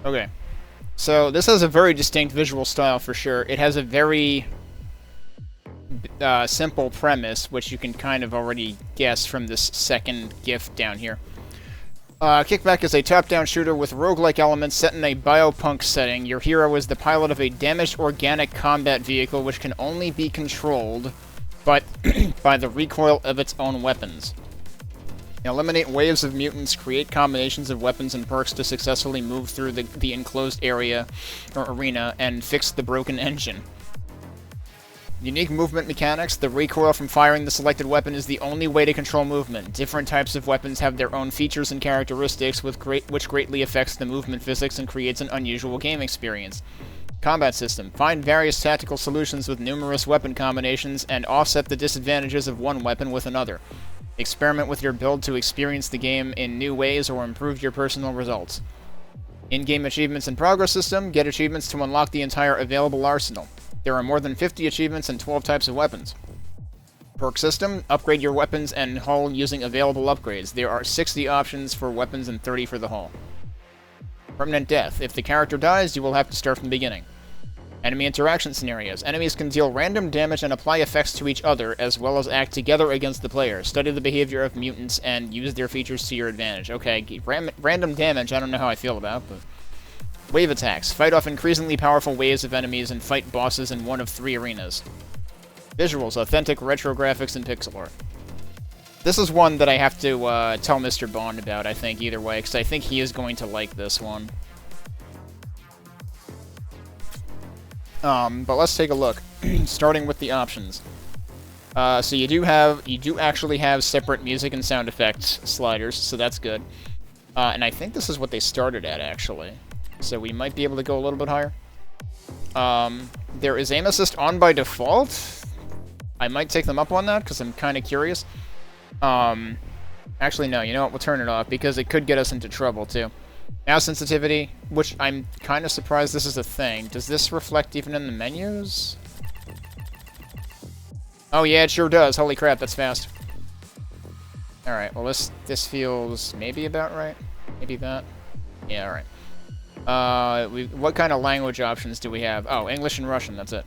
Okay. So this has a very distinct visual style for sure. It has a very simple premise, which you can kind of already guess from this second GIF down here. Kickback is a top-down shooter with roguelike elements set in a biopunk setting. Your hero is the pilot of a damaged organic combat vehicle which can only be controlled by the recoil of its own weapons. Eliminate waves of mutants, create combinations of weapons and perks to successfully move through the enclosed area or arena, and fix the broken engine. Unique movement mechanics. The recoil from firing the selected weapon is the only way to control movement. Different types of weapons have their own features and characteristics, which greatly affects the movement physics and creates an unusual game experience. Combat system. Find various tactical solutions with numerous weapon combinations and offset the disadvantages of one weapon with another. Experiment with your build to experience the game in new ways or improve your personal results. In-game achievements and progress system. Get achievements to unlock the entire available arsenal. There are more than 50 achievements and 12 types of weapons. Perk system. Upgrade your weapons and hull using available upgrades. There are 60 options for weapons and 30 for the hull. Permanent death. If the character dies, you will have to start from the beginning. Enemy interaction scenarios. Enemies can deal random damage and apply effects to each other, as well as act together against the player. Study the behavior of mutants and use their features to your advantage. Okay, random damage, I don't know how I feel about, but... Wave attacks. Fight off increasingly powerful waves of enemies and fight bosses in one of 3 arenas. Visuals. Authentic retro graphics and pixel art. This is one that I have to tell Mr. Bond about, I think, either way, because I think he is going to like this one. But let's take a look, starting with the options. So you do actually have separate music and sound effects sliders, so that's good. And I think this is what they started at, actually. So we might be able to go a little bit higher. There is aim assist on by default. I might take them up on that, because I'm kind of curious. Actually, no, you know what, we'll turn it off, because it could get us into trouble, too. Mouse sensitivity, which I'm kind of surprised this is a thing. Does this reflect even in the menus? Oh yeah, it sure does. Holy crap, that's fast. Alright, well this feels maybe about right. Maybe that. Yeah, alright. What kind of language options do we have? Oh, English and Russian, that's it.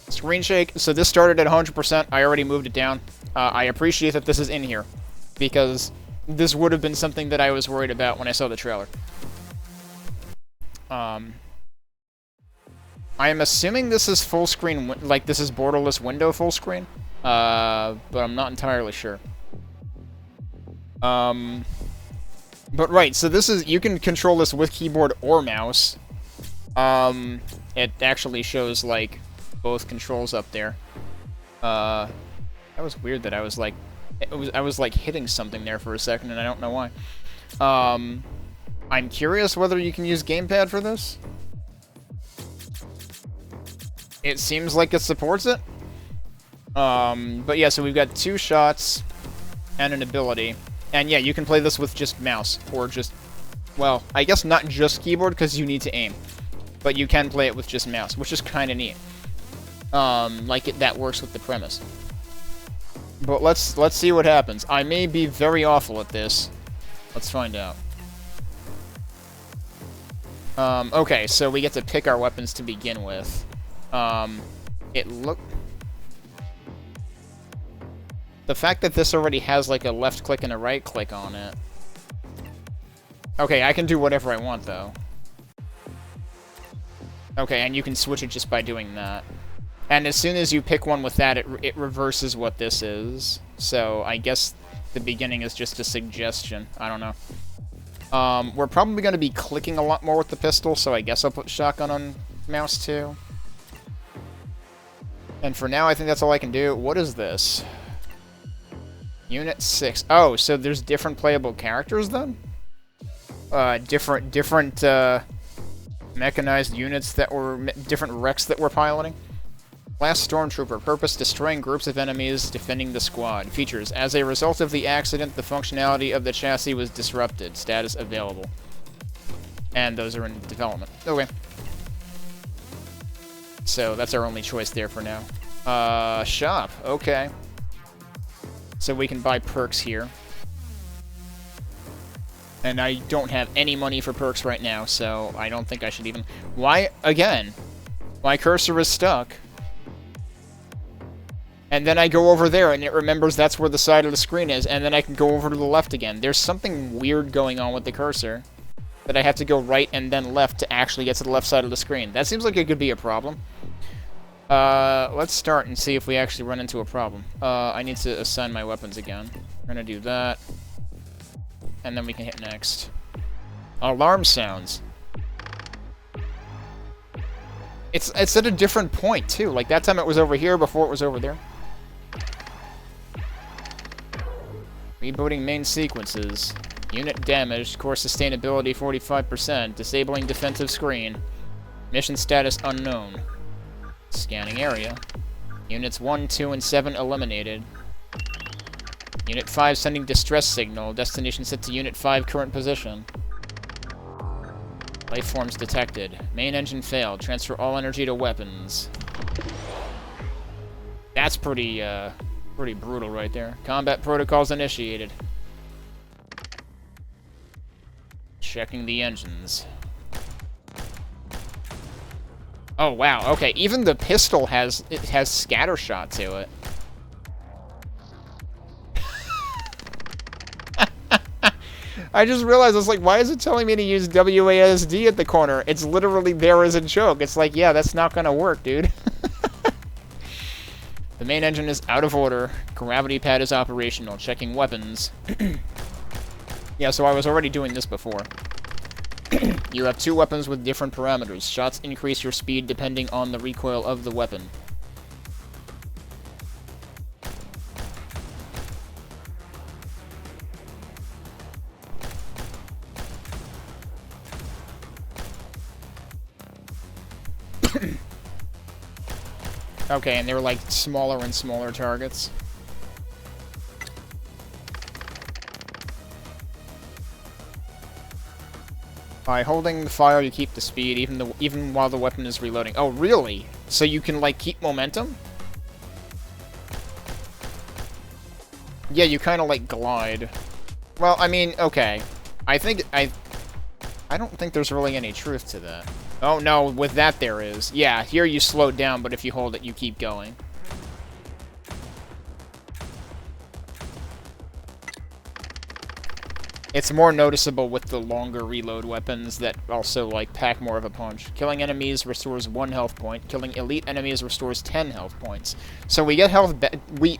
Screen shake. So this started at 100%. I already moved it down. I appreciate that this is in here, because this would have been something that I was worried about when I saw the trailer. I am assuming this is full screen, like this is borderless window full screen, but I'm not entirely sure. But right, so this is, you can control this with keyboard or mouse. It actually shows, like, both controls up there. That was weird that I was, like, I was, like, hitting something there for a second, and I don't know why. I'm curious whether you can use gamepad for this. It seems like it supports it. But yeah, so we've got 2 shots and an ability. And yeah, you can play this with just mouse, or just, well, I guess not just keyboard, because you need to aim. But you can play it with just mouse, which is kind of neat. That works with the premise. But let's see what happens. I may be very awful at this. Let's find out. Okay, so we get to pick our weapons to begin with. The fact that this already has, like, a left click and a right click on it. Okay, I can do whatever I want, though. Okay, and you can switch it just by doing that. And as soon as you pick one with that, it reverses what this is. So, I guess the beginning is just a suggestion. I don't know. We're probably going to be clicking a lot more with the pistol, so I guess I'll put shotgun on mouse, too. And for now, I think that's all I can do. What is this? Unit 6. Oh, so there's different playable characters, then? Different mechanized units that were... different wrecks that we're piloting. Last Stormtrooper. Purpose: destroying groups of enemies, defending the squad. Features: as a result of the accident, the functionality of the chassis was disrupted. Status: available. And those are in development. Okay. So that's our only choice there for now. Shop. Okay. So we can buy perks here. And I don't have any money for perks right now, so I don't think I should even... Why, again, my cursor is stuck. And then I go over there, and it remembers that's where the side of the screen is, and then I can go over to the left again. There's something weird going on with the cursor, that I have to go right and then left to actually get to the left side of the screen. That seems like it could be a problem. Let's start and see if we actually run into a problem. I need to assign my weapons again. We're gonna do that. And then we can hit next. Alarm sounds. It's at a different point, too. Like, that time it was over here before it was over there. Rebooting main sequences. Unit damaged. Core sustainability 45%. Disabling defensive screen. Mission status unknown. Scanning area. Units 1, 2, and 7 eliminated. Unit 5 sending distress signal. Destination set to Unit 5 current position. Life forms detected. Main engine failed. Transfer all energy to weapons. That's pretty brutal right there. Combat protocols initiated. Checking the engines. Oh wow, okay, even the pistol has scatter shot to it. I just realized, I was like, why is it telling me to use WASD at the corner? It's literally there as a joke. It's like, yeah, that's not gonna work, dude. The main engine is out of order. Gravity pad is operational. Checking weapons. Yeah, so I was already doing this before. You have 2 weapons with different parameters. Shots increase your speed depending on the recoil of the weapon. Okay, and they're like smaller and smaller targets. By holding the fire, you keep the speed, even while the weapon is reloading. Oh, really? So you can, like, keep momentum? Yeah, you kind of, like, glide. Well, I mean, okay. I don't think there's really any truth to that. Oh, no, with that there is. Yeah, here you slow down, but if you hold it, you keep going. It's more noticeable with the longer reload weapons that also, like, pack more of a punch. Killing enemies restores 1 health point. Killing elite enemies restores 10 health points. So we get health we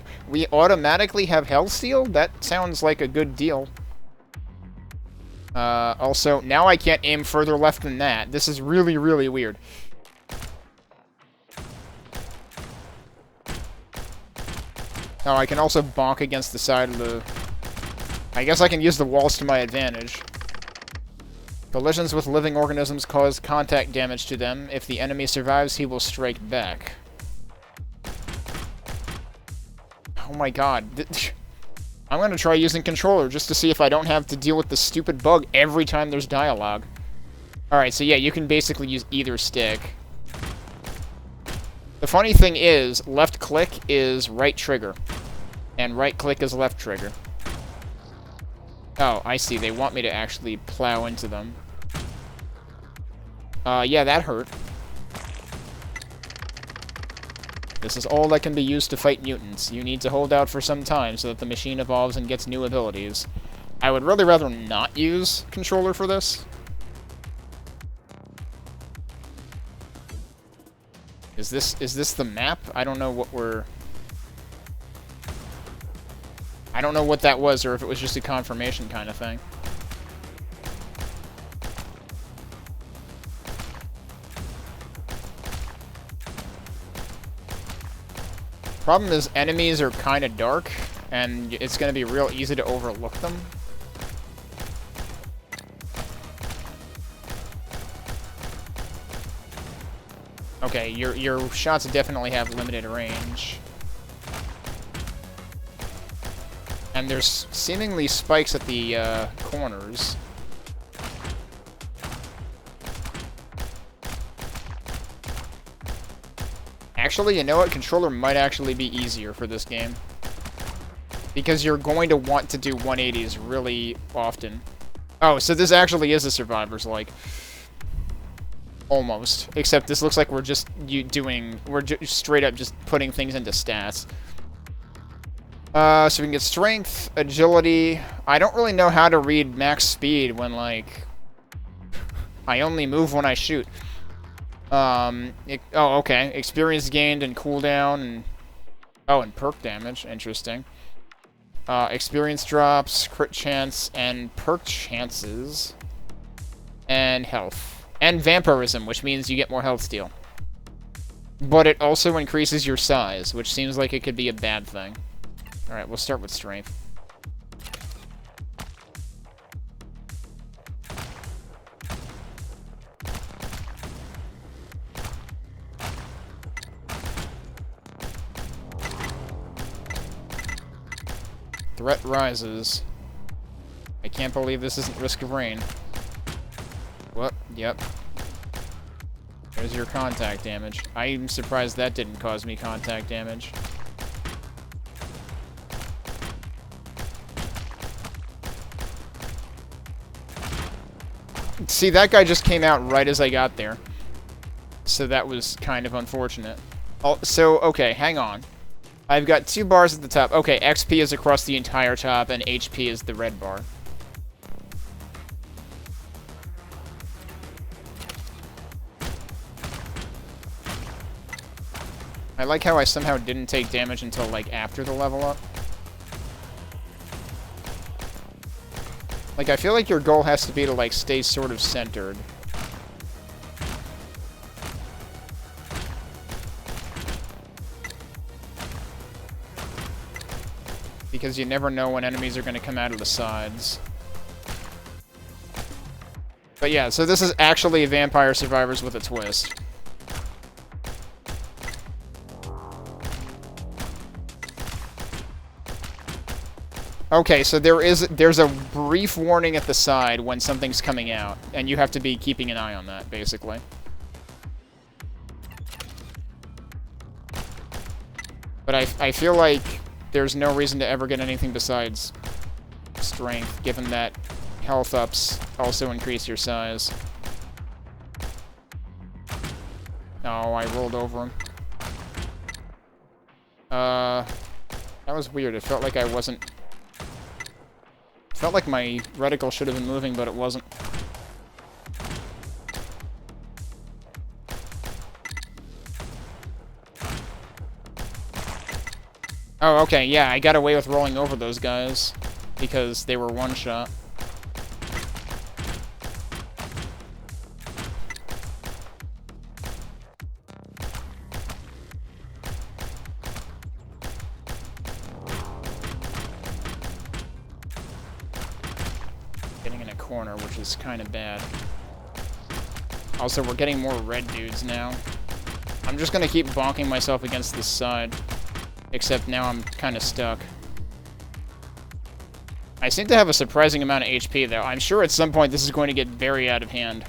automatically have health steal? That sounds like a good deal. Also, now I can't aim further left than that. This is really, really weird. Oh, I can also bonk against the side of the... I guess I can use the walls to my advantage. Collisions with living organisms cause contact damage to them. If the enemy survives, he will strike back. Oh my god. I'm gonna try using controller just to see if I don't have to deal with the stupid bug every time there's dialogue. Alright, so yeah, you can basically use either stick. The funny thing is, left click is right trigger. And right click is left trigger. Oh, I see. They want me to actually plow into them. Yeah, that hurt. This is all that can be used to fight mutants. You need to hold out for some time so that the machine evolves and gets new abilities. I would really rather not use controller for this. Is this the map? I don't know what we're... I don't know what that was, or if it was just a confirmation kind of thing. Problem is, enemies are kind of dark, and it's going to be real easy to overlook them. Okay, your shots definitely have limited range. And there's seemingly spikes at the corners. Actually, you know what? Controller might actually be easier for this game. Because you're going to want to do 180s really often. Oh, so this actually is a survivor's like. Almost. Except this looks like we're just we're straight up just putting things into stats. So we can get strength, agility. I don't really know how to read max speed when, like, I only move when I shoot. Oh, okay. Experience gained and cooldown, and... Oh, and perk damage. Interesting. Experience drops, crit chance, and perk chances. And health. And vampirism, which means you get more health steal. But it also increases your size, which seems like it could be a bad thing. Alright, we'll start with strength. Threat rises. I can't believe this isn't Risk of Rain. What? Yep. There's your contact damage. I'm surprised that didn't cause me contact damage. See, that guy just came out right as I got there. So that was kind of unfortunate. So, okay, hang on. I've got 2 bars at the top. Okay, XP is across the entire top, and HP is the red bar. I like how I somehow didn't take damage until, like, after the level up. Like, I feel like your goal has to be to, like, stay sort of centered. Because you never know when enemies are going to come out of the sides. But yeah, so this is actually Vampire Survivors with a twist. Okay, so there's a brief warning at the side when something's coming out, and you have to be keeping an eye on that, basically. But I feel like there's no reason to ever get anything besides strength, given that health ups also increase your size. Oh, I rolled over him. That was weird. It felt like I wasn't... Felt like my reticle should have been moving, but it wasn't. Oh, okay, yeah, I got away with rolling over those guys because they were one-shot. Corner, which is kind of bad. Also, we're getting more red dudes now. I'm just gonna keep bonking myself against this side. Except now I'm kind of stuck. I seem to have a surprising amount of HP, though. I'm sure at some point this is going to get very out of hand.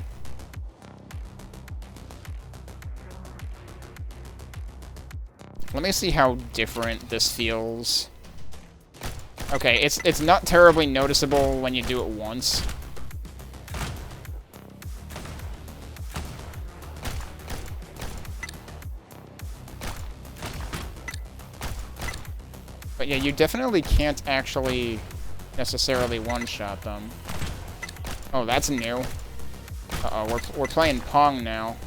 Let me see how different this feels. Okay, it's not terribly noticeable when you do it once. But yeah, you definitely can't actually necessarily one-shot them. Oh, that's new. Uh-oh, we're playing Pong now.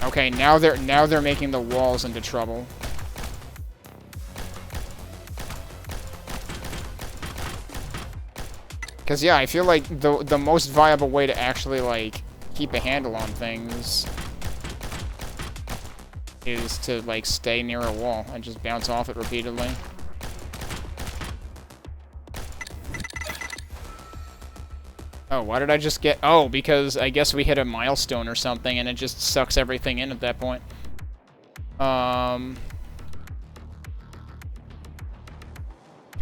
Okay, now they're making the walls into trouble. Cause yeah, I feel like the most viable way to actually like keep a handle on things is to, like, stay near a wall and just bounce off it repeatedly. Oh, why did I just get... Oh, because I guess we hit a milestone or something, and it just sucks everything in at that point. Oh,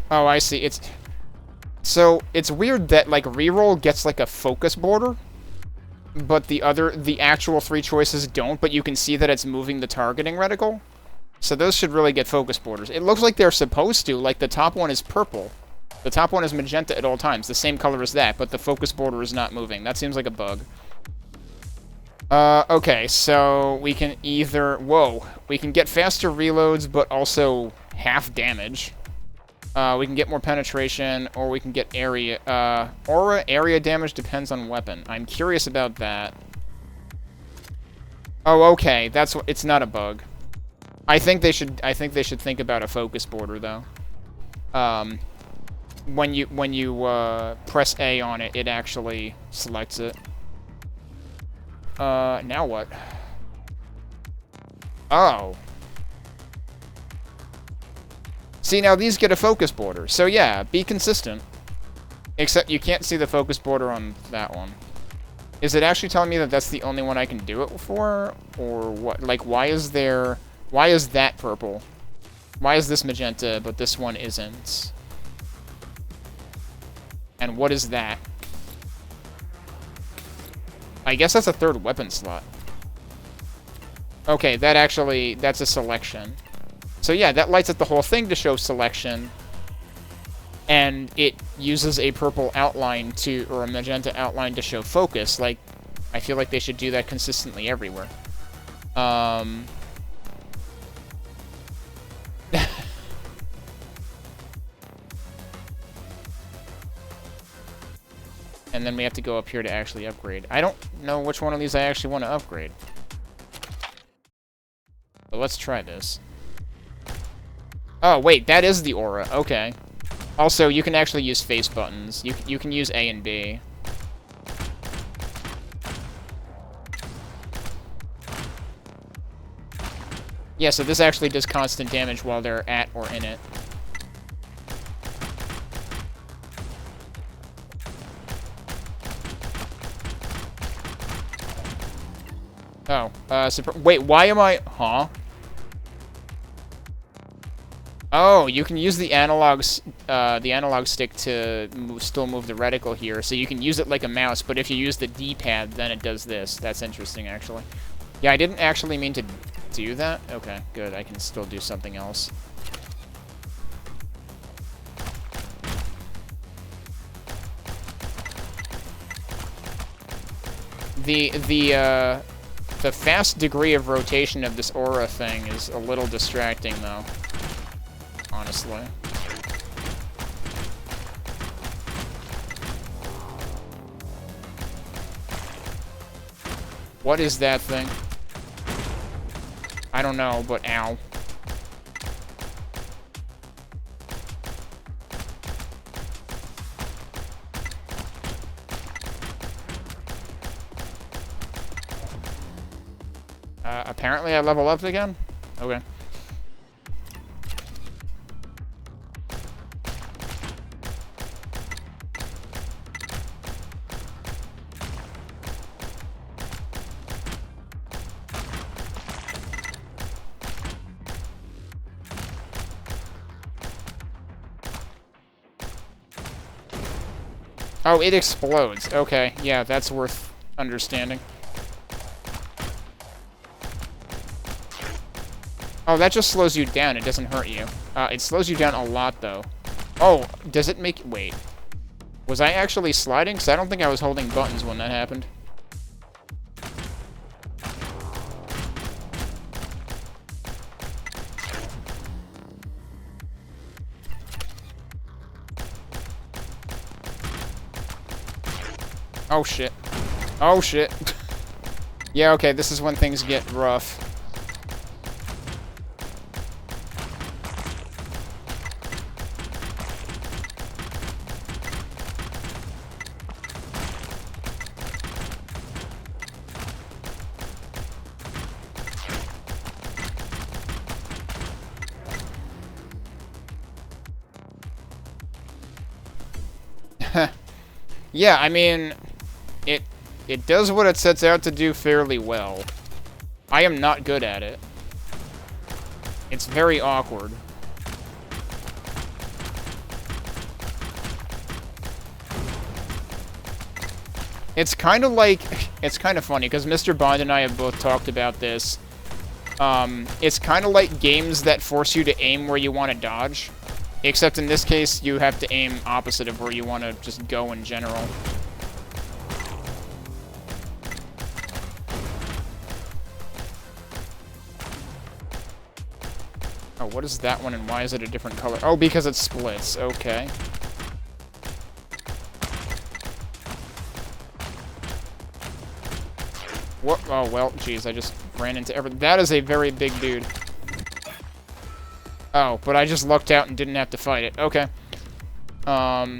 I see. So, it's weird that, like, reroll gets, like, a focus border, but the actual 3 choices don't, but you can see that it's moving the targeting reticle. So those should really get focus borders. It looks like they're supposed to. Like, the top one is purple. The top one is magenta at all times. The same color as that, but the focus border is not moving. That seems like a bug. Okay, so we can either... Whoa. We can get faster reloads, but also half damage. We can get more penetration, or we can get area... aura area damage depends on weapon. I'm curious about that. Oh, okay. That's what... It's not a bug. I think they should think about a focus border, though. When you press A on it, it actually selects it. Now what? Oh. See, now these get a focus border. So yeah, be consistent. Except you can't see the focus border on that one. Is it actually telling me that that's the only one I can do it for? Or what? Like, why is that purple? Why is this magenta, but this one isn't? And what is that? I guess that's a third weapon slot. Okay, that's a selection. So yeah, that lights up the whole thing to show selection. And it uses a purple outline or a magenta outline to show focus. Like, I feel like they should do that consistently everywhere. And then we have to go up here to actually upgrade. I don't know which one of these I actually want to upgrade. But let's try this. Oh, wait, that is the aura. Okay. Also, you can actually use face buttons. You can use A and B. Yeah, so this actually does constant damage while they're at or in it. Oh, wait, why am I... Huh? Oh, you can use the analog stick to still move the reticle here, so you can use it like a mouse, but if you use the D-pad, then it does this. That's interesting, actually. Yeah, I didn't actually mean to do that. Okay, good. I can still do something else. The fast degree of rotation of this aura thing is a little distracting, though. Honestly. What is that thing? I don't know, but ow. Apparently I level up again? Okay. Oh, it explodes. Okay, yeah, that's worth understanding. Oh, that just slows you down. It doesn't hurt you. It slows you down a lot, though. Oh, does it make... Wait. Was I actually sliding? Because I don't think I was holding buttons when that happened. Oh, shit. Oh, shit. Yeah, okay, this is when things get rough. Yeah, I mean, it does what it sets out to do fairly well. I am not good at it. It's very awkward. It's kind of like, it's kind of funny, because Mr. Bond and I have both talked about this. It's kind of like games that force you to aim where you want to dodge. Except in this case, you have to aim opposite of where you want to just go in general. Oh, what is that one and why is it a different color? Oh, because it splits. Okay. What? Oh, well, geez, I just ran into everything. That is a very big dude. Oh, but I just lucked out and didn't have to fight it. Okay. I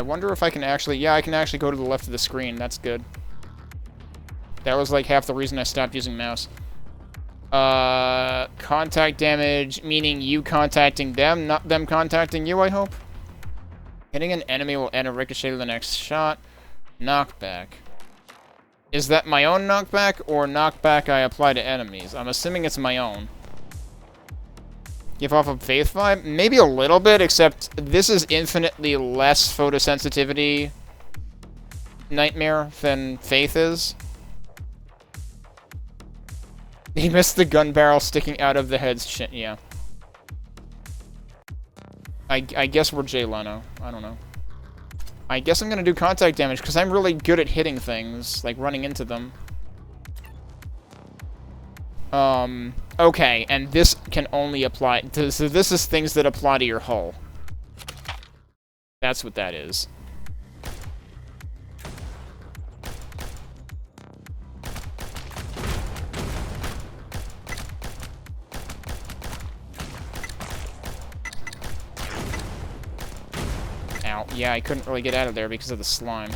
wonder if I can actually... Yeah, I can actually go to the left of the screen. That's good. That was like half the reason I stopped using mouse. Contact damage, meaning you contacting them, not them contacting you, I hope? Hitting an enemy will add a ricochet to the next shot. Knockback. Is that my own knockback, or knockback I apply to enemies? I'm assuming it's my own. Give off a Faith vibe? Maybe a little bit, except this is infinitely less photosensitivity nightmare than Faith is. He missed the gun barrel sticking out of the head's chin. Yeah. I guess we're Jay Leno. I don't know. I guess I'm gonna do contact damage, because I'm really good at hitting things, like running into them. Okay, and this can only apply... So this is things that apply to your hull. That's what that is. Ow. Yeah, I couldn't really get out of there because of the slime.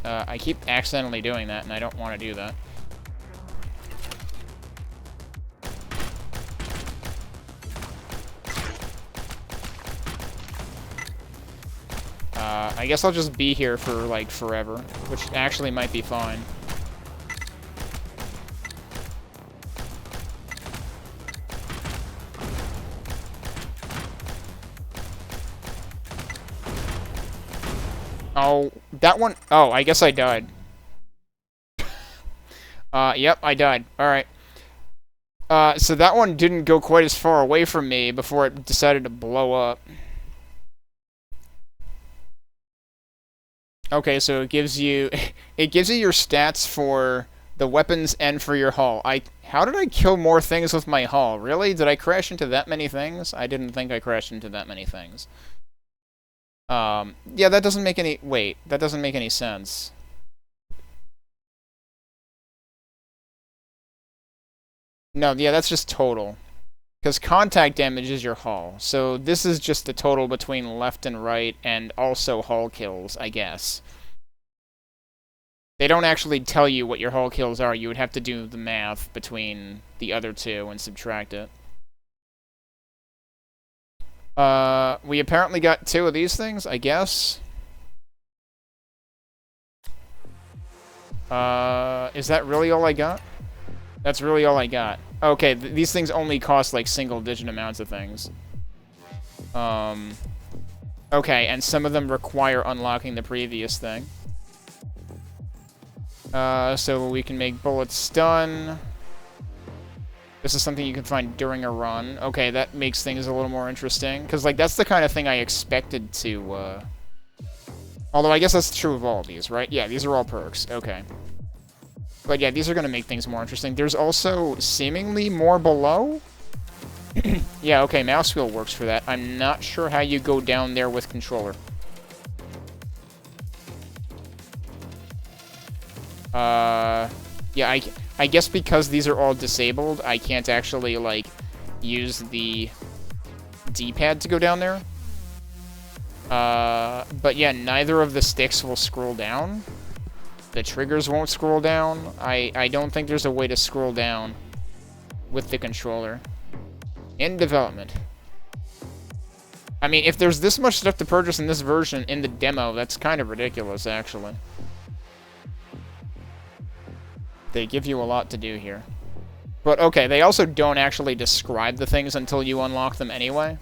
I keep accidentally doing that, and I don't want to do that. I guess I'll just be here for, like, forever, which actually might be fine. Oh, that one... Oh, I guess I died. Yep, I died. Alright. So that one didn't go quite as far away from me before it decided to blow up. Okay, so it gives you... It gives you your stats for the weapons and for your hull. How did I kill more things with my hull? Really? Did I crash into that many things? I didn't think I crashed into that many things. Yeah, that doesn't make any... Wait, that doesn't make any sense. No, yeah, that's just total. Because contact damage is your hull. So this is just the total between left and right, and also hull kills, I guess. They don't actually tell you what your hull kills are. You would have to do the math between the other two and subtract it. We apparently got 2 of these things, I guess. Is that really all I got? That's really all I got. Okay, these things only cost, like, single-digit amounts of things. Okay, and some of them require unlocking the previous thing. So we can make bullets stun. This is something you can find during a run. Okay, that makes things a little more interesting. Because, like, that's the kind of thing I expected to, Although, I guess that's true of all of these, right? Yeah, these are all perks. Okay. But, yeah, these are going to make things more interesting. There's also seemingly more below? Yeah, okay, mouse wheel works for that. I'm not sure how you go down there with controller. Yeah, I guess because these are all disabled, I can't actually, like, use the D-pad to go down there. But yeah, neither of the sticks will scroll down. The triggers won't scroll down. I don't think there's a way to scroll down with the controller. In development. I mean, if there's this much stuff to purchase in this version in the demo, that's kind of ridiculous, actually. They give you a lot to do here. But, okay, they also don't actually describe the things until you unlock them anyway.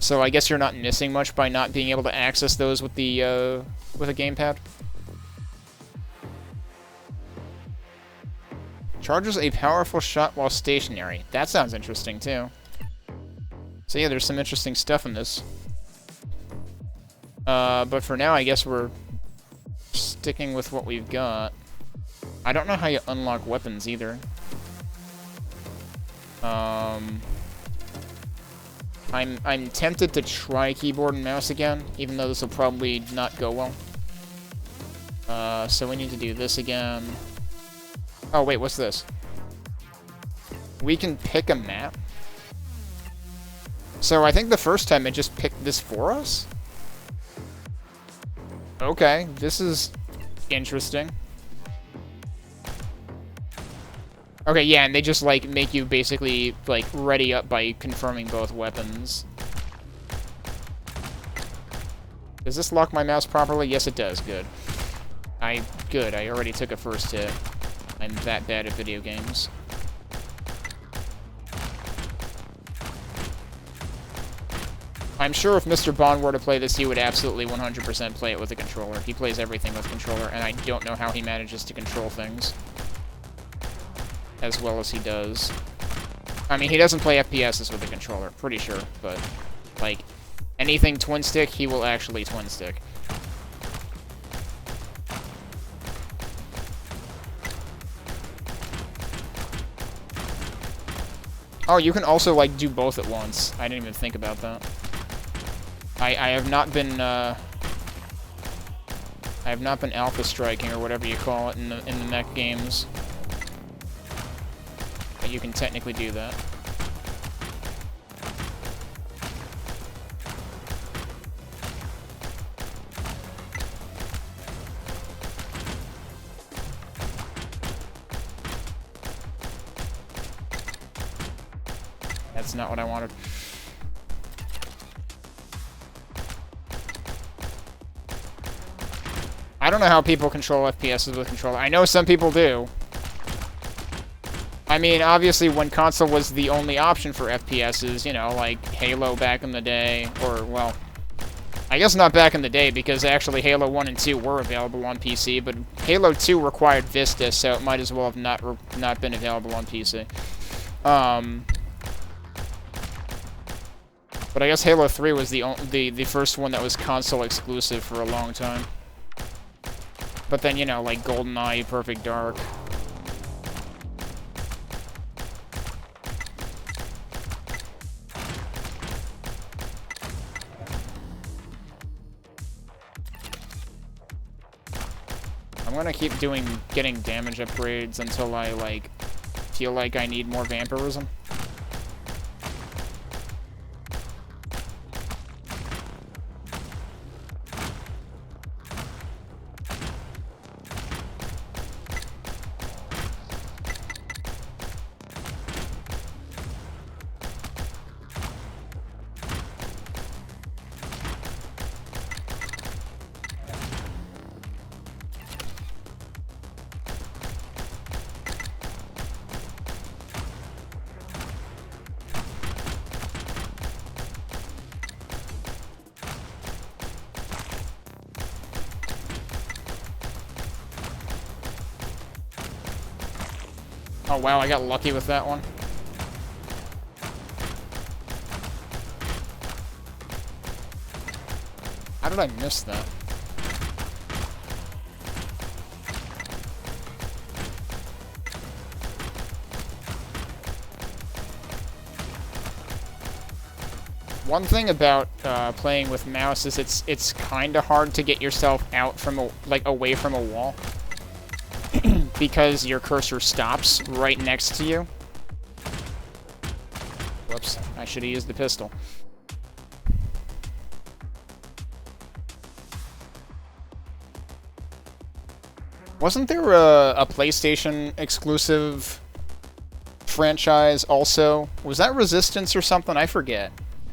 So I guess you're not missing much by not being able to access those with the with a gamepad. Charges a powerful shot while stationary. That sounds interesting too. So yeah, there's some interesting stuff in this. But for now, I guess we're sticking with what we've got. I don't know how you unlock weapons either. I'm tempted to try keyboard and mouse again, even though this will probably not go well. So we need to do this again. Oh wait, what's this? We can pick a map? So I think the first time it just picked this for us? Okay, this is interesting. Okay, yeah, and they just, like, make you basically, like, ready up by confirming both weapons. Does this lock my mouse properly? Yes, it does. Good. Good. I already took a first hit. I'm that bad at video games. I'm sure if Mr. Bond were to play this, he would absolutely 100% play it with a controller. He plays everything with controller, and I don't know how he manages to control things as well as he does. I mean, he doesn't play FPSs with a controller, pretty sure, but, like, anything twin stick, he will actually twin stick. Oh, you can also, like, do both at once. I didn't even think about that. I have not been, I have not been alpha striking, or whatever you call it, in the mech games. But you can technically do that. That's not what I wanted. I don't know how people control FPSs with controller. I know some people do. I mean, obviously, when console was the only option for FPSs, you know, like Halo back in the day, or, well, I guess not back in the day, because actually Halo 1 and 2 were available on PC, but Halo 2 required Vista, so it might as well have not been available on PC. But I guess Halo 3 was the first one that was console exclusive for a long time. But then, you know, like GoldenEye, Perfect Dark. I'm gonna keep getting damage upgrades until I, like, feel like I need more vampirism. Oh wow, I got lucky with that one. How did I miss that? One thing about playing with mouse is it's kind of hard to get yourself out from away from a wall. Because your cursor stops right next to you. Whoops, I should have used the pistol. Wasn't there a PlayStation exclusive franchise also? Was that Resistance or something? I forget.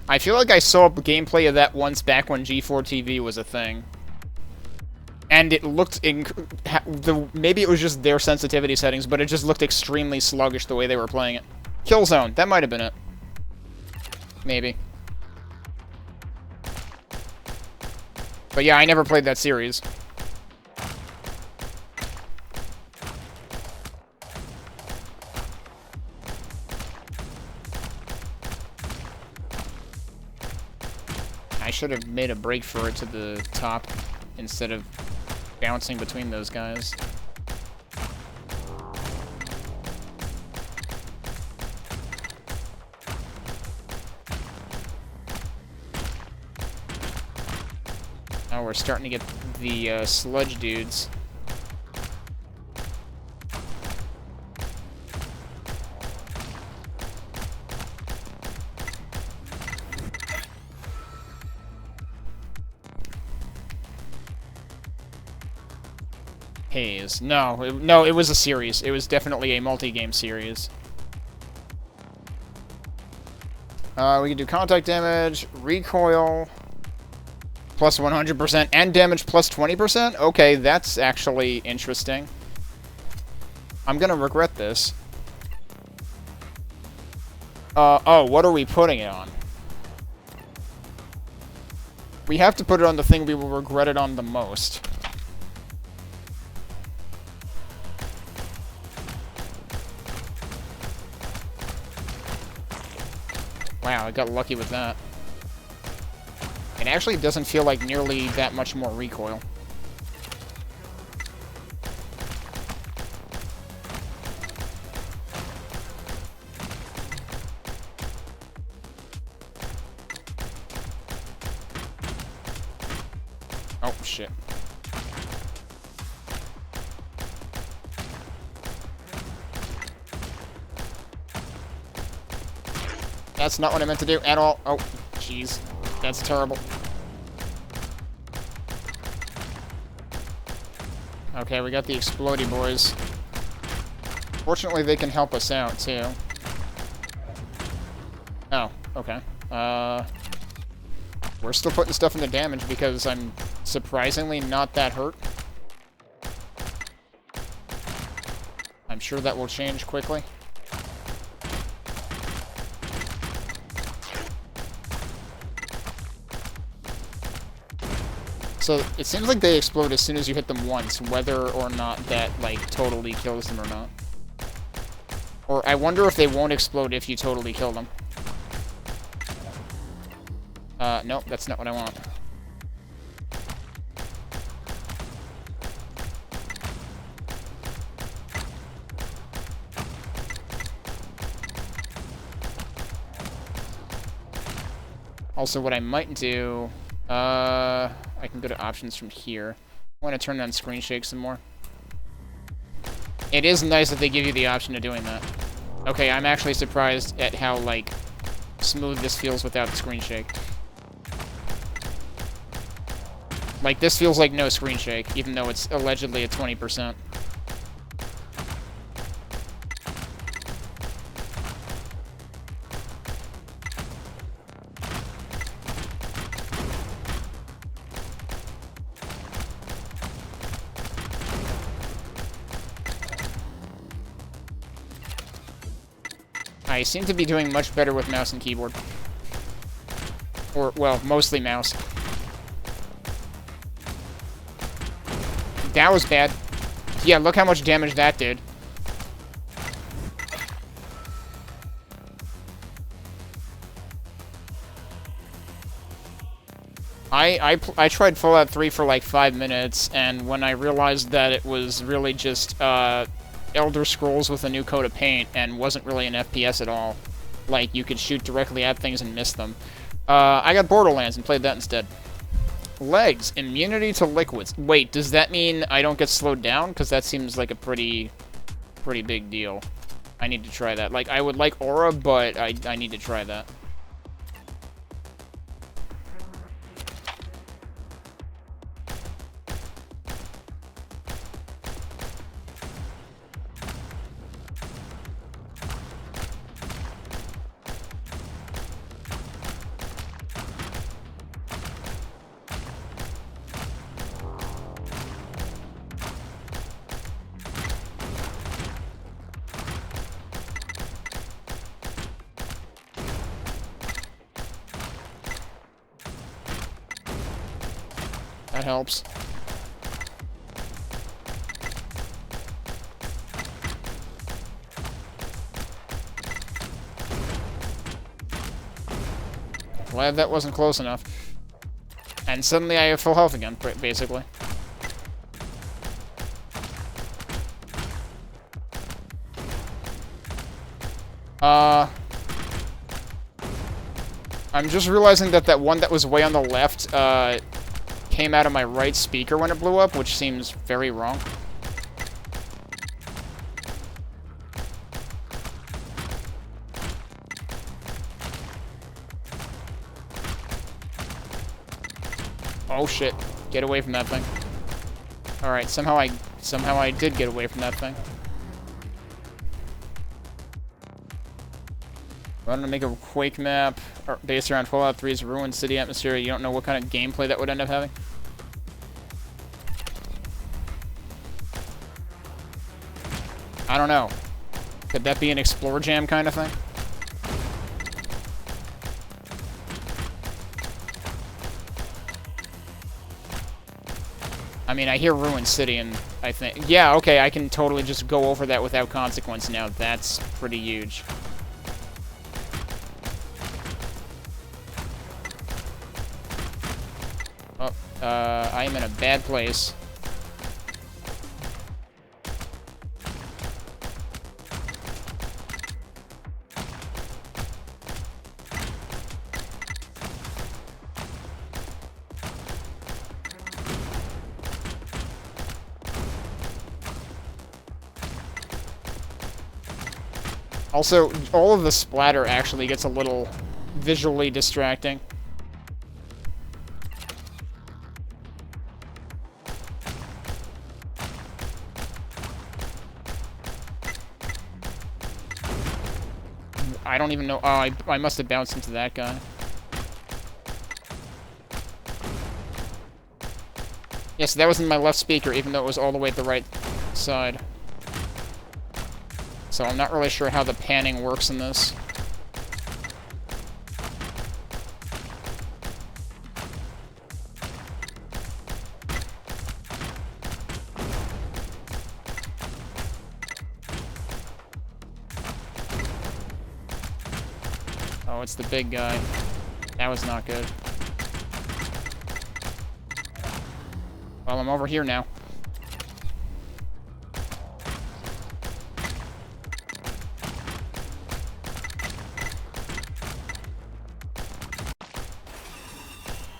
I feel like I saw gameplay of that once back when G4 TV was a thing. And it looked, maybe it was just their sensitivity settings, but it just looked extremely sluggish the way they were playing it. Killzone, that might have been it. Maybe. But yeah, I never played that series. I should have made a break for it to the top instead of bouncing between those guys. Oh, we're starting to get the sludge dudes. Haze. No, it was a series. It was definitely a multi-game series. We can do contact damage, recoil, plus 100%, and damage plus 20%? Okay, that's actually interesting. I'm gonna regret this. Oh, what are we putting it on? We have to put it on the thing we will regret it on the most. Wow, I got lucky with that. It actually doesn't feel like nearly that much more recoil. Oh, shit. That's not what I meant to do at all. Oh, jeez. That's terrible. Okay, we got the explodey boys. Fortunately, they can help us out, too. Oh, okay. We're still putting stuff into damage because I'm surprisingly not that hurt. I'm sure that will change quickly. So, it seems like they explode as soon as you hit them once, whether or not that, like, totally kills them or not. Or, I wonder if they won't explode if you totally kill them. Nope, that's not what I want. Also, what I might do... I can go to options from here. I want to turn on screen shake some more. It is nice that they give you the option of doing that. Okay, I'm actually surprised at how, like, smooth this feels without the screen shake. Like, this feels like no screen shake, even though it's allegedly at 20%. I seem to be doing much better with mouse and keyboard. Or, well, mostly mouse. That was bad. Yeah, look how much damage that did. I tried Fallout 3 for like 5 minutes, and when I realized that it was really just, Elder Scrolls with a new coat of paint and wasn't really an FPS at all. Like, you could shoot directly at things and miss them. I got Borderlands and played that instead. Legs. Immunity to liquids. Wait, does that mean I don't get slowed down? Because that seems like a pretty big deal. I need to try that. Like, I would like Aura, but I need to try that. That helps. Glad that wasn't close enough. And suddenly I have full health again, basically. I'm just realizing that that one that was way on the left, came out of my right speaker when it blew up, which seems very wrong. Oh shit. Get away from that thing. Alright, somehow I did get away from that thing. I want to make a Quake map based around Fallout 3's ruined city atmosphere. You don't know what kind of gameplay that would end up having? I don't know. Could that be an Explore Jam kind of thing? I mean, I hear ruined city and I think... Yeah, okay, I can totally just go over that without consequence now. That's pretty huge. I am in a bad place. Also, all of the splatter actually gets a little visually distracting. I don't even know. Oh, I must have bounced into that guy. Yes, that was in my left speaker, even though it was all the way at the right side. So I'm not really sure how the panning works in this. Oh, it's the big guy. That was not good. Well, I'm over here now.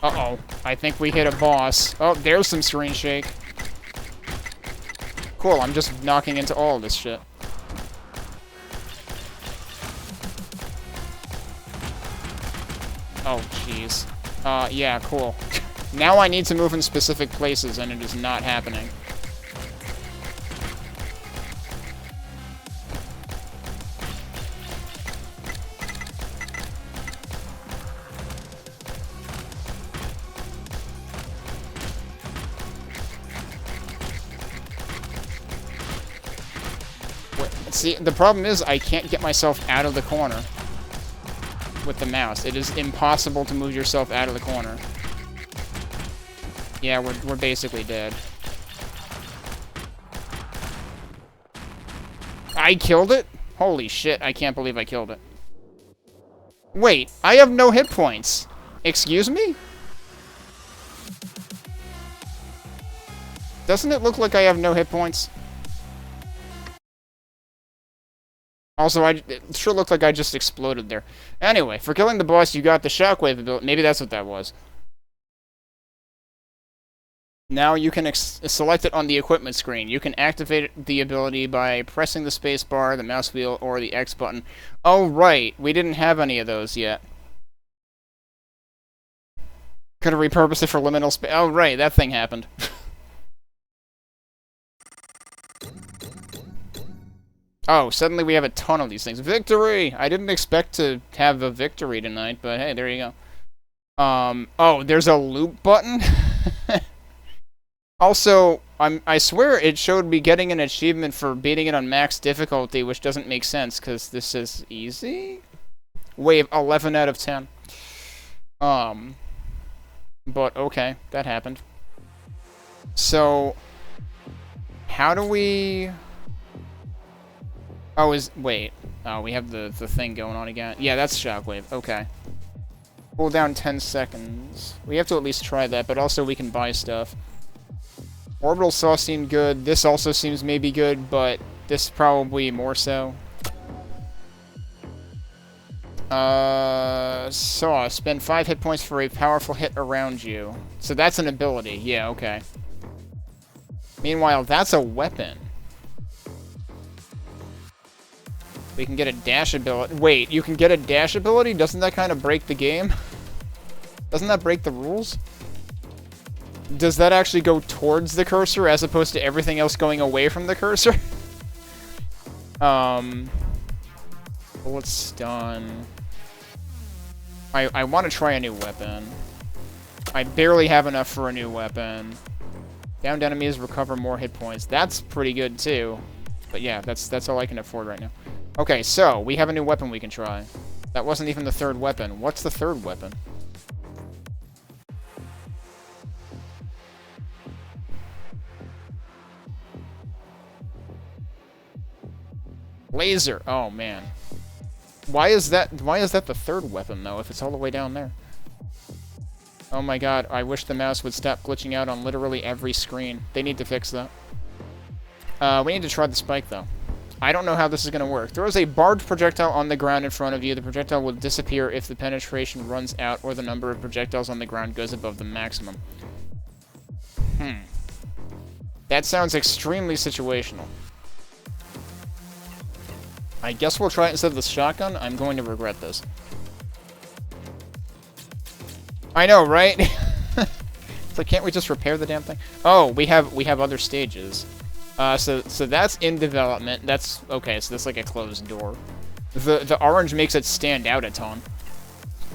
Uh-oh. I think we hit a boss. Oh, there's some screen shake. Cool, I'm just knocking into all this shit. Oh, jeez. Yeah, cool. Now I need to move in specific places, and it is not happening. See, the problem is I can't get myself out of the corner with the mouse. It is impossible to move yourself out of the corner. Yeah, we're basically dead. I killed it? Holy shit, I can't believe I killed it. Wait, I have no hit points. Excuse me? Doesn't it look like I have no hit points? Also, it sure looked like I just exploded there. Anyway, for killing the boss, you got the shockwave ability. Maybe that's what that was. Now you can select it on the equipment screen. You can activate the ability by pressing the space bar, the mouse wheel, or the X button. Oh, right. We didn't have any of those yet. Could have repurposed it for liminal space. Oh, right. That thing happened. Oh, suddenly we have a ton of these things. Victory! I didn't expect to have a victory tonight, but hey, there you go. Oh, there's a loop button? Also, I swear it showed me getting an achievement for beating it on max difficulty, which doesn't make sense, because this is easy? Wave 11 out of 10. But okay, that happened. So, how do we... Oh, wait. Oh, we have the thing going on again. Yeah, that's shockwave. Okay. Cool down 10 seconds. We have to at least try that, but also we can buy stuff. Orbital Saw seemed good. This also seems maybe good, but this probably more so. Saw. Spend 5 hit points for a powerful hit around you. So that's an ability. Yeah, okay. Meanwhile, that's a weapon. We can get a dash ability. Wait, you can get a dash ability? Doesn't that kind of break the game? Doesn't that break the rules? Does that actually go towards the cursor as opposed to everything else going away from the cursor? Bullet stun. I want to try a new weapon. I barely have enough for a new weapon. Downed enemies recover more hit points. That's pretty good too. But yeah, that's all I can afford right now. Okay, so we have a new weapon we can try. That wasn't even the third weapon. What's the third weapon? Laser. Oh man. Why is that the third weapon though if it's all the way down there? Oh my god, I wish the mouse would stop glitching out on literally every screen. They need to fix that. We need to try the spike though. I don't know how this is going to work. Throws a barbed projectile on the ground in front of you. The projectile will disappear if the penetration runs out or the number of projectiles on the ground goes above the maximum. That sounds extremely situational. I guess we'll try it instead of the shotgun. I'm going to regret this. I know, right? So can't we just repair the damn thing? Oh, we have other stages. So that's in development. That's okay. So that's like a closed door. The orange makes it stand out a ton.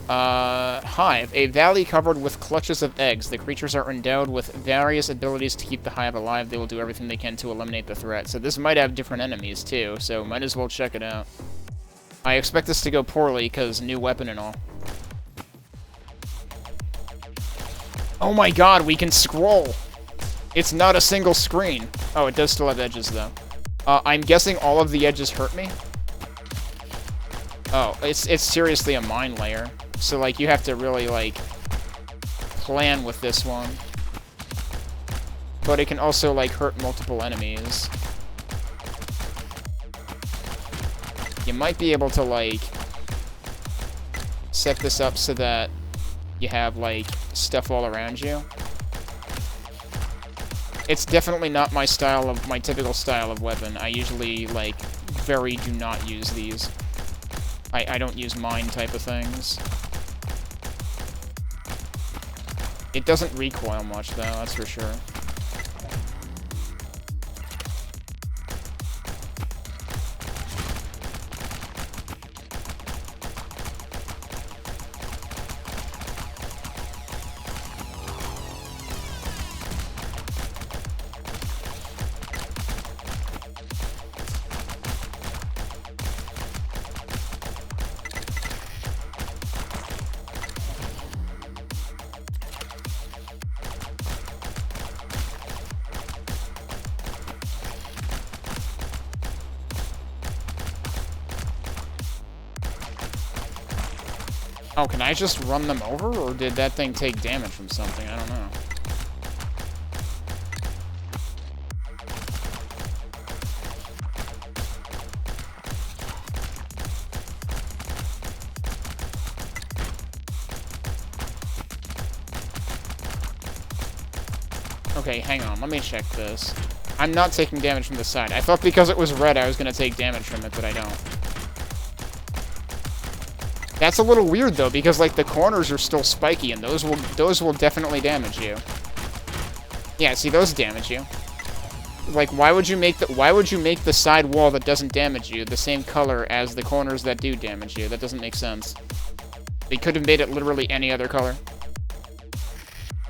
Hive, a valley covered with clutches of eggs. The creatures are endowed with various abilities to keep the hive alive. They will do everything they can to eliminate the threat. So this might have different enemies too. So might as well check it out. I expect this to go poorly because new weapon and all. Oh my god, we can scroll. It's not a single screen. Oh, it does still have edges, though. I'm guessing all of the edges hurt me? Oh, it's seriously a mine layer. So, like, you have to really, like, plan with this one. But it can also, like, hurt multiple enemies. You might be able to, like, set this up so that you have, like, stuff all around you. It's definitely not my typical style of weapon. I usually, like, do not use these. I don't use mine type of things. It doesn't recoil much, though, that's for sure. Oh, can I just run them over, or did that thing take damage from something? I don't know. Okay, hang on, let me check this. I'm not taking damage from the side. I thought because it was red I was gonna take damage from it, but I don't. That's a little weird though, because like the corners are still spiky, and those will definitely damage you. Yeah, see, those damage you. Like, why would you make the side wall that doesn't damage you the same color as the corners that do damage you? That doesn't make sense. They could have made it literally any other color.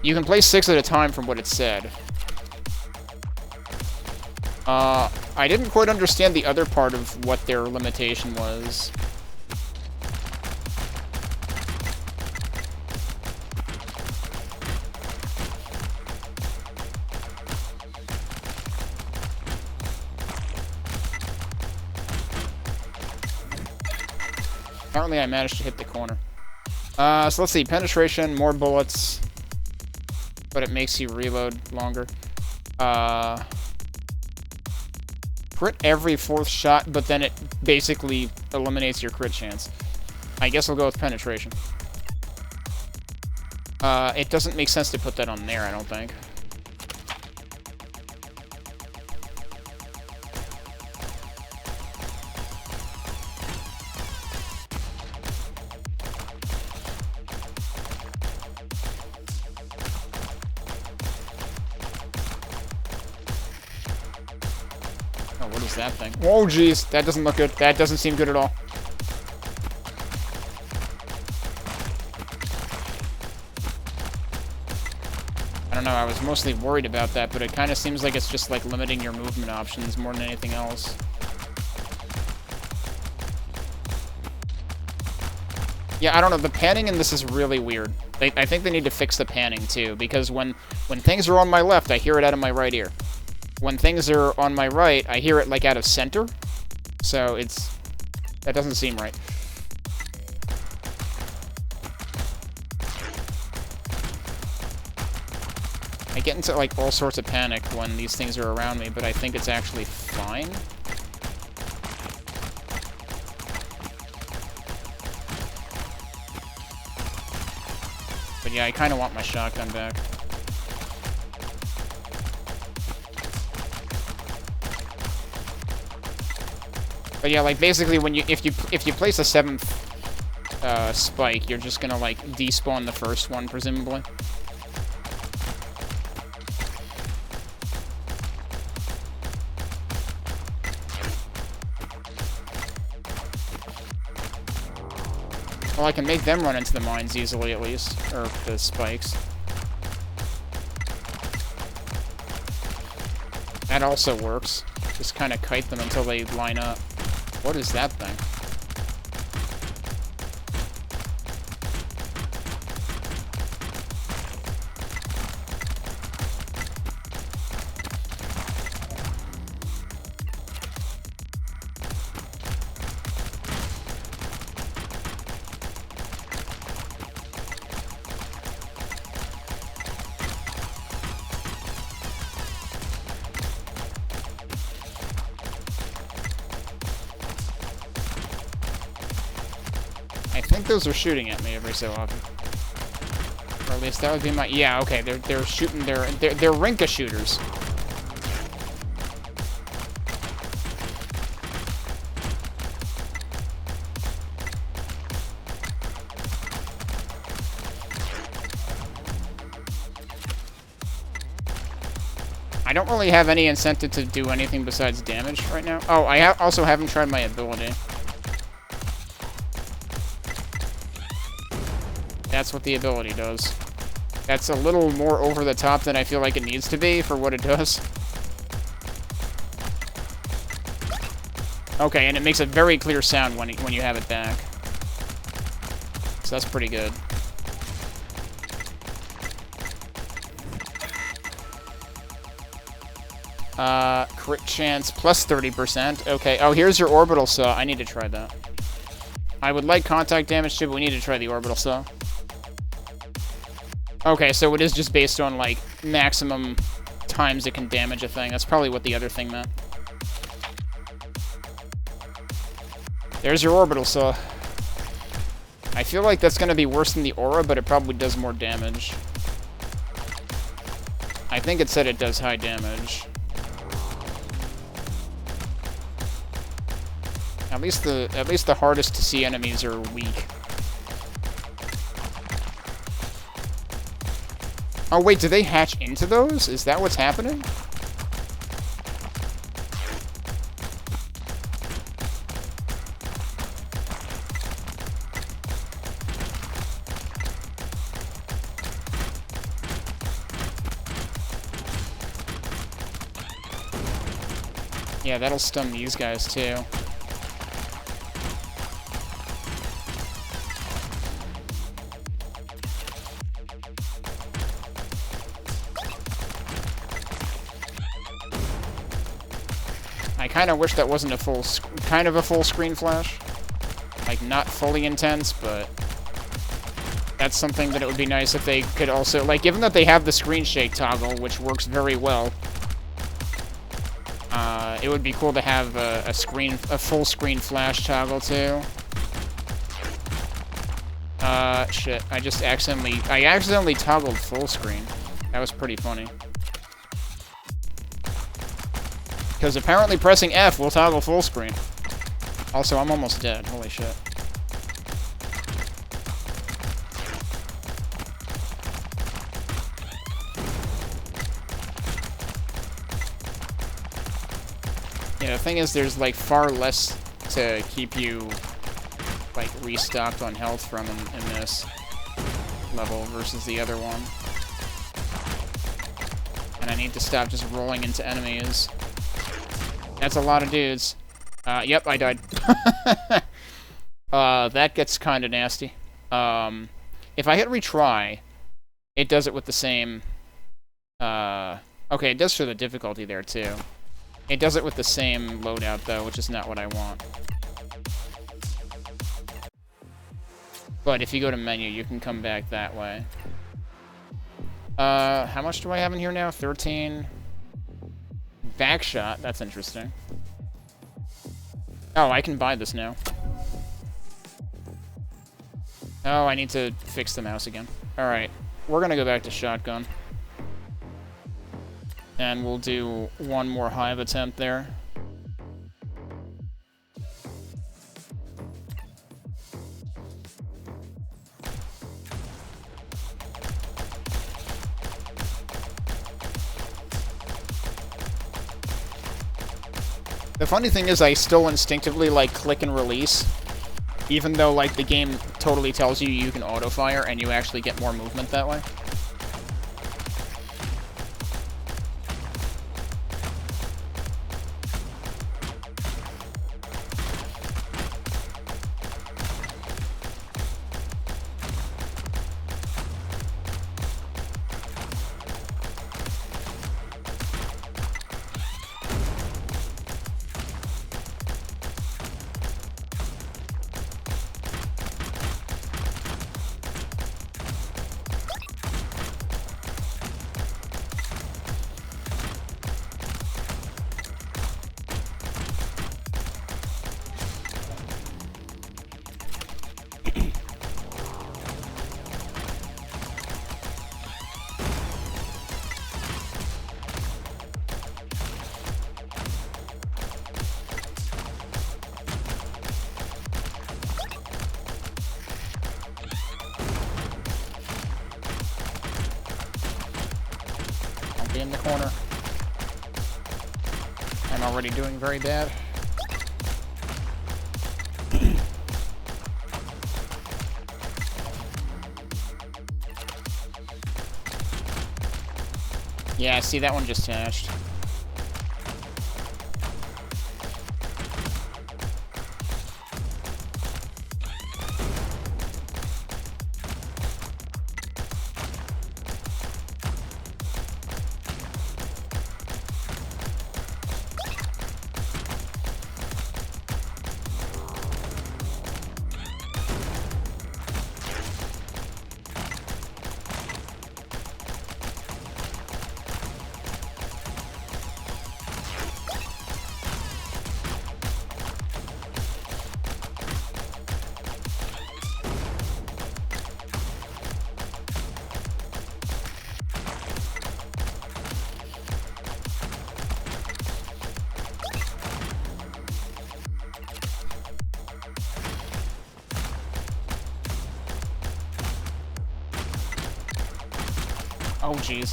You can play 6 at a time from what it said. I didn't quite understand the other part of what their limitation was. Apparently I managed to hit the corner. So let's see. Penetration, more bullets. But it makes you reload longer. Crit every 4th shot, but then it basically eliminates your crit chance. I guess I'll go with penetration. It doesn't make sense to put that on there, I don't think. Oh, what is that thing? Oh, jeez. That doesn't look good. That doesn't seem good at all. I don't know, I was mostly worried about that, but it kind of seems like it's just, like, limiting your movement options more than anything else. Yeah, I don't know, the panning in this is really weird. I think they need to fix the panning, too, because when things are on my left, I hear it out of my right ear. When things are on my right, I hear it, like, out of center. So, that doesn't seem right. I get into, like, all sorts of panic when these things are around me, but I think it's actually fine. But yeah, I kind of want my shotgun back. But yeah, like, basically, if you place a 7th spike, you're just gonna, like, despawn the first one, presumably. Well, I can make them run into the mines easily, at least. Or the spikes. That also works. Just kind of kite them until they line up. What is that thing? I think those are shooting at me every so often. Or at least that would be my... Yeah, okay, they're shooting they're Rinka shooters. I don't really have any incentive to do anything besides damage right now. Oh, I also haven't tried my ability. That's what the ability does. That's a little more over the top than I feel like it needs to be for what it does. Okay, and it makes a very clear sound when you have it back. So that's pretty good. Crit chance plus 30%. Okay, oh, here's your orbital saw. I need to try that. I would like contact damage too, but we need to try the orbital saw. Okay, so it is just based on, like, maximum times it can damage a thing. That's probably what the other thing meant. There's your orbital saw. I feel like that's gonna be worse than the aura, but it probably does more damage. I think it said it does high damage. At least the hardest to see enemies are weak. Oh wait, do they hatch into those? Is that what's happening? Yeah, that'll stun these guys too. I kind of wish that wasn't a full screen flash. Like, not fully intense, but that's something that it would be nice if they could also... Like, given that they have the screen shake toggle, which works very well, it would be cool to have a full screen flash toggle, too. Shit. I accidentally toggled full screen. That was pretty funny. Because apparently pressing F will toggle full screen. Also, I'm almost dead. Holy shit. Yeah, the thing is, there's, like, far less to keep you, like, restocked on health from in this level versus the other one. And I need to stop just rolling into enemies. That's a lot of dudes. Yep, I died. That gets kind of nasty. If I hit retry, it does it with the same... Okay, it does for the difficulty there, too. It does it with the same loadout, though, which is not what I want. But if you go to menu, you can come back that way. How much do I have in here now? 13. Backshot, that's interesting. Oh, I can buy this now. Oh, I need to fix the mouse again. Alright, we're gonna go back to shotgun. And we'll do one more hive attempt there. The funny thing is I still instinctively, like, click and release. Even though, like, the game totally tells you you can auto-fire and you actually get more movement that way. In the corner. I'm already doing very bad. Yeah, see, that one just hatched. Oh, jeez.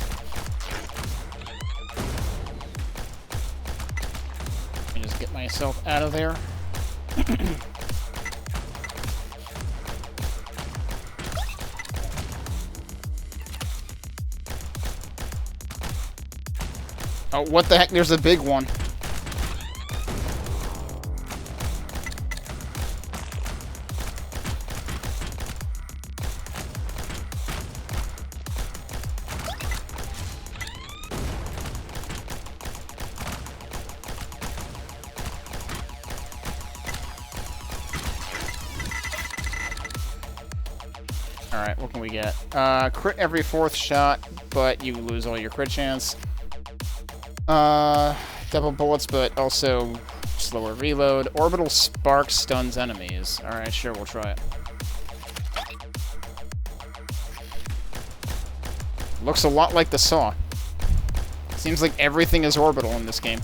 Let me just get myself out of there. Oh, what the heck? There's a big one. Alright, what can we get? Crit every 4th shot, but you lose all your crit chance. Double bullets, but also slower reload. Orbital spark stuns enemies. Alright, sure, we'll try it. Looks a lot like the Saw. Seems like everything is orbital in this game.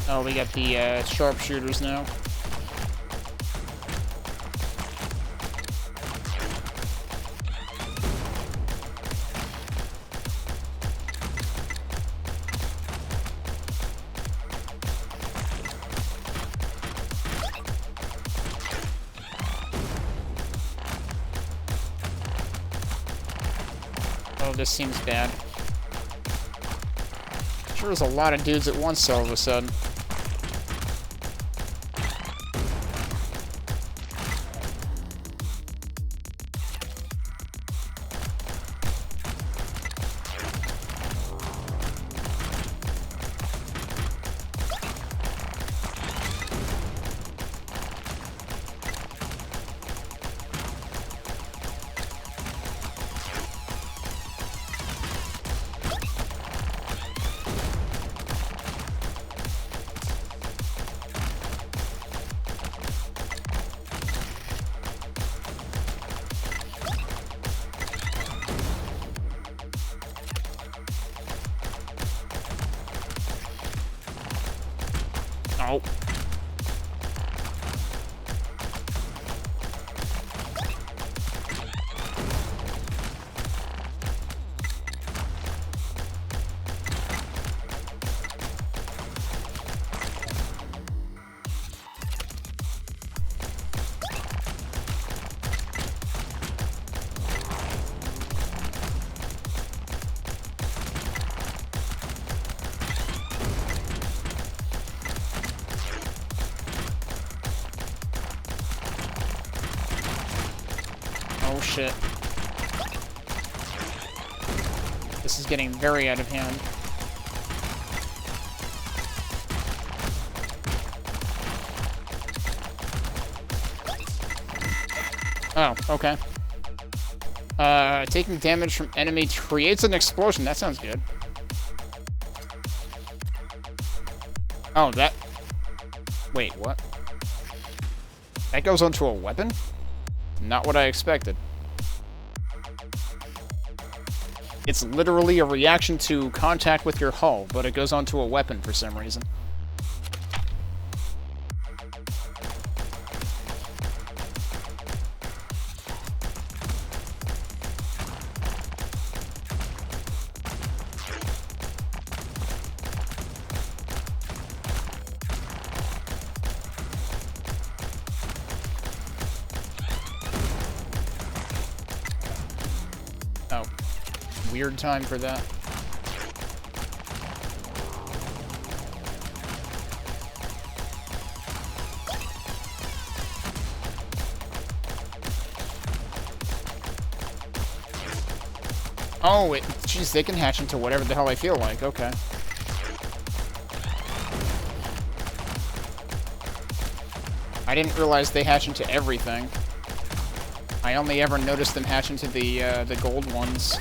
Oh, we got the sharpshooters now. Oh, this seems bad. Sure, there's a lot of dudes at once all of a sudden. Oh. Oh shit. This is getting very out of hand. Oh, okay. Taking damage from enemy creates an explosion. That sounds good. Oh, that... Wait, what? That goes onto a weapon? Not what I expected. It's literally a reaction to contact with your hull, but it goes onto a weapon for some reason. Oh, weird time for that. Oh, jeez, they can hatch into whatever the hell I feel like. Okay. I didn't realize they hatch into everything. I only ever noticed them hatch into the gold ones.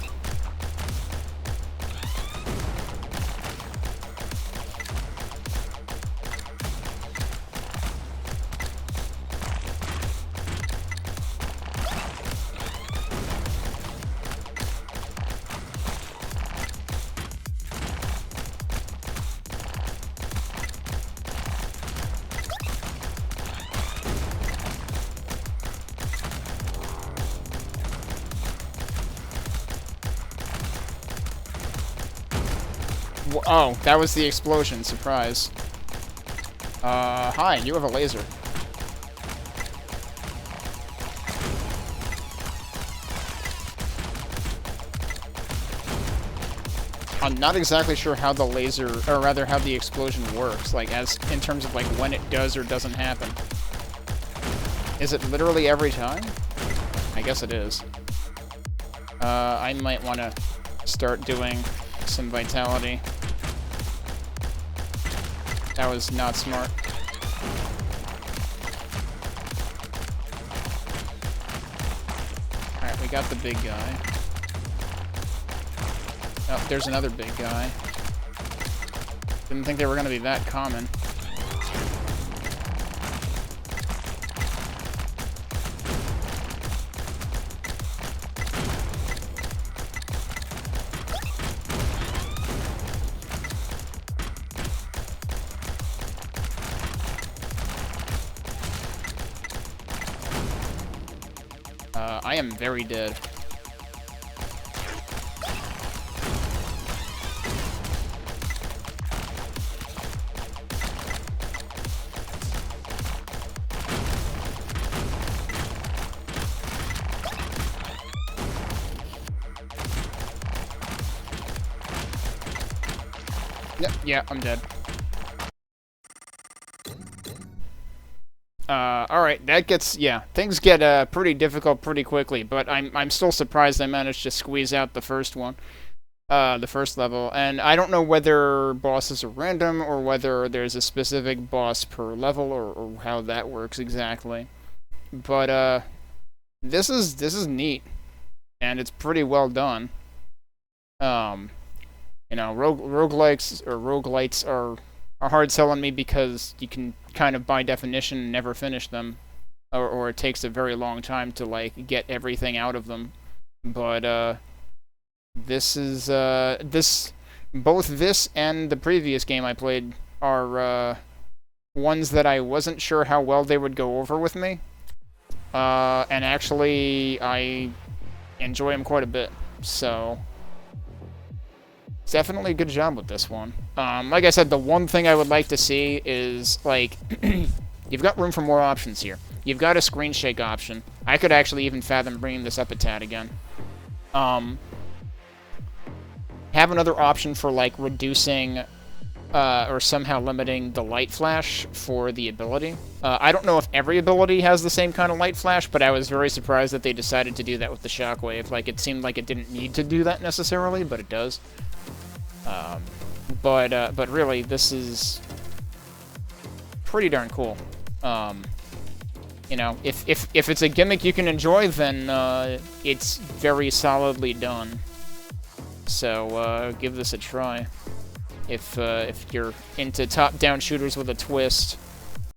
Oh, that was the explosion. Surprise. Hi, you have a laser. I'm not exactly sure how the laser, or rather how the explosion works, like, as in terms of, like, when it does or doesn't happen. Is it literally every time? I guess it is. I might want to start doing some vitality. That was not smart. Alright, we got the big guy. Oh, there's another big guy. Didn't think they were going to be that common. I am very dead. Yeah, I'm dead. Alright, that gets, yeah, things get, pretty difficult pretty quickly, but I'm still surprised I managed to squeeze out the first one, the first level, and I don't know whether bosses are random, or whether there's a specific boss per level, or how that works exactly, but, this is neat, and it's pretty well done. You know, roguelites are hard selling me because you can kind of by definition never finish them, or it takes a very long time to like get everything out of them. But this is both this and the previous game I played are ones that I wasn't sure how well they would go over with me, and actually I enjoy them quite a bit. So definitely a good job with this one. Like I said, the one thing I would like to see is, like, you've got room for more options here. You've got a screen shake option. I could actually even fathom bringing this up a tad again. Have another option for, like, reducing or somehow limiting the light flash for the ability. I don't know if every ability has the same kind of light flash, but I was very surprised that they decided to do that with the shockwave. Like, it seemed like it didn't need to do that necessarily, but it does. But really, this is pretty darn cool. You know, if it's a gimmick you can enjoy, then it's very solidly done. So give this a try if you're into top-down shooters with a twist.